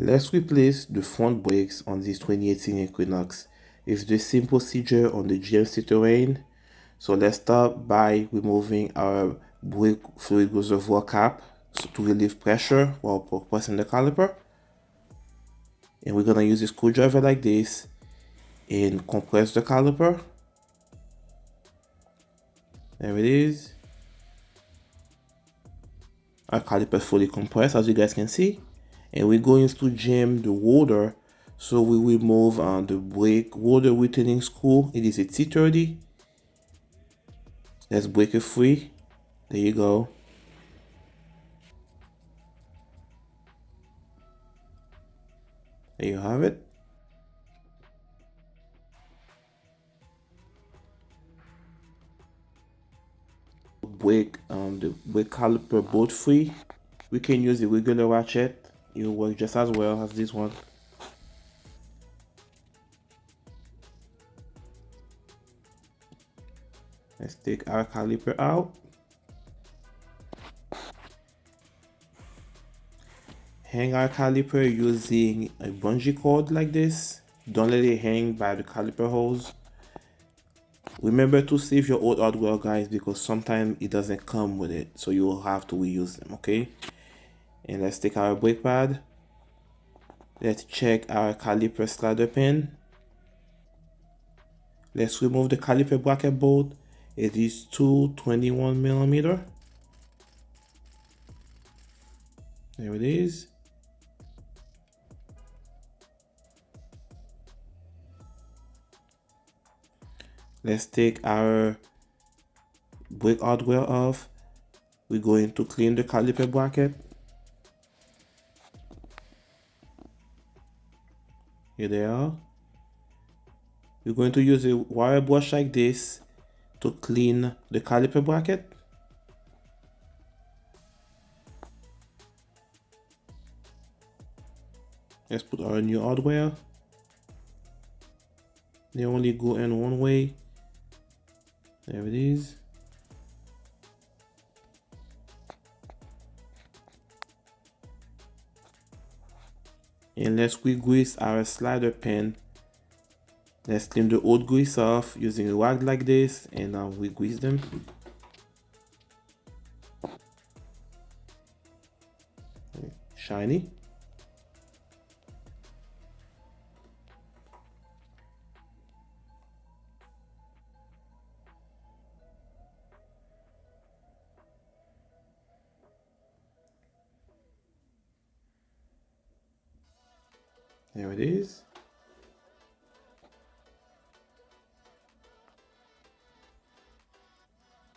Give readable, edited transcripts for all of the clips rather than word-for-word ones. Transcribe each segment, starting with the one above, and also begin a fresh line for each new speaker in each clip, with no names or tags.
Let's replace the front brakes on this 2018 Equinox. It's the same procedure on the GMC Terrain. So let's start by removing our brake fluid reservoir cap to relieve pressure while pressing the caliper. And we're gonna use a screwdriver like this and compress the caliper. There it is. Our caliper fully compressed, as you guys can see. And we're going to jam the rotor, so we remove the brake rotor retaining screw. It is a T30. Let's break it free. There you go. There you have it. Break the brake caliper bolt free. We can use a regular ratchet. It will work just as well as this one. Let's take our caliper out. Hang our caliper using a bungee cord like this. Don't let it hang by the caliper hose. Remember to save your old hardware, guys, because sometimes it doesn't come with it, so you will have to reuse them. Okay, and let's take our brake pad. Let's check our caliper slider pin. Let's remove the caliper bracket bolt. It is 221mm. There it is. Let's take our brake hardware off. We're going to clean the caliper bracket. Here they are. We're going to use a wire brush like this to clean the caliper bracket. Let's put our new hardware. They only go in one way. There it is. And let's re-grease our slider pin. Let's clean the old grease off using a rag like this, and now we grease them. Shiny. There it is.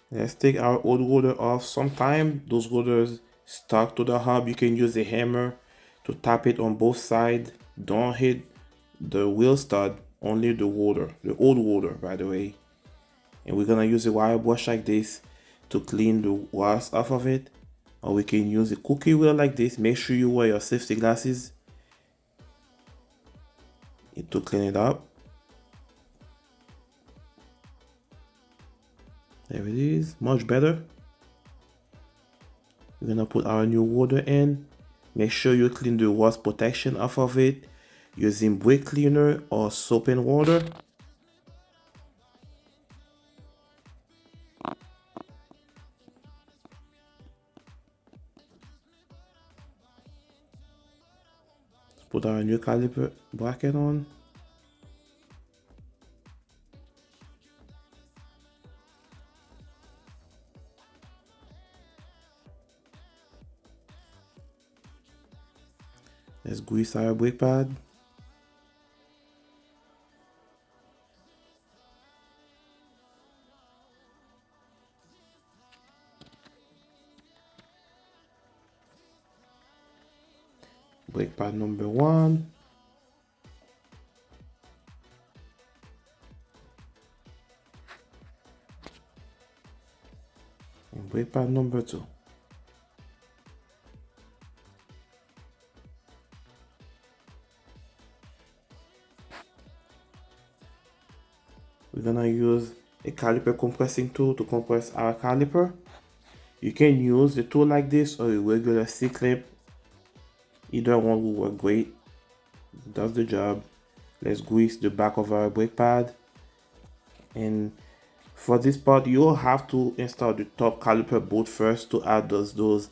Let's take our old rotor off. Sometimes those rotors stuck to the hub. You can use a hammer to tap it on both sides. Don't hit the wheel stud, only the rotor, the old rotor, by the way. And we're gonna use a wire brush like this to clean the rust off of it. Or we can use a cookie wheel like this. Make sure you wear your safety glasses to clean it up. There it is, much better. We're gonna put our new rotor in. Make sure you clean the rust protection off of it using brake cleaner or soap and water. Let's put our new caliper bracket on. Let's grease our brake pad. Brake pad number 1. And brake pad number 2. We're gonna use a caliper compressing tool to compress our caliper. You can use a tool like this or a regular C-clip. Either one will work great. Does the job. Let's grease the back of our brake pad. And for this part, you'll have to install the top caliper bolt first to add those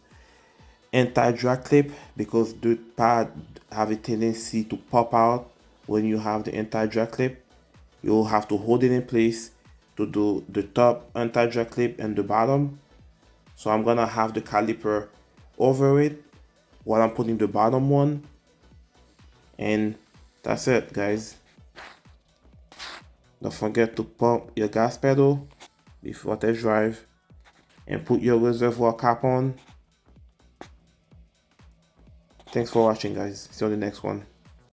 anti-drag clip, because the pad have a tendency to pop out when you have the anti-drag clip. You'll have to hold it in place to do the top anti-drag clip and the bottom. So I'm gonna have the caliper over it while I'm putting the bottom one. And that's it, guys. Don't forget to pump your gas pedal before test drive and put your reservoir cap on. Thanks for watching, guys. See you on the next one.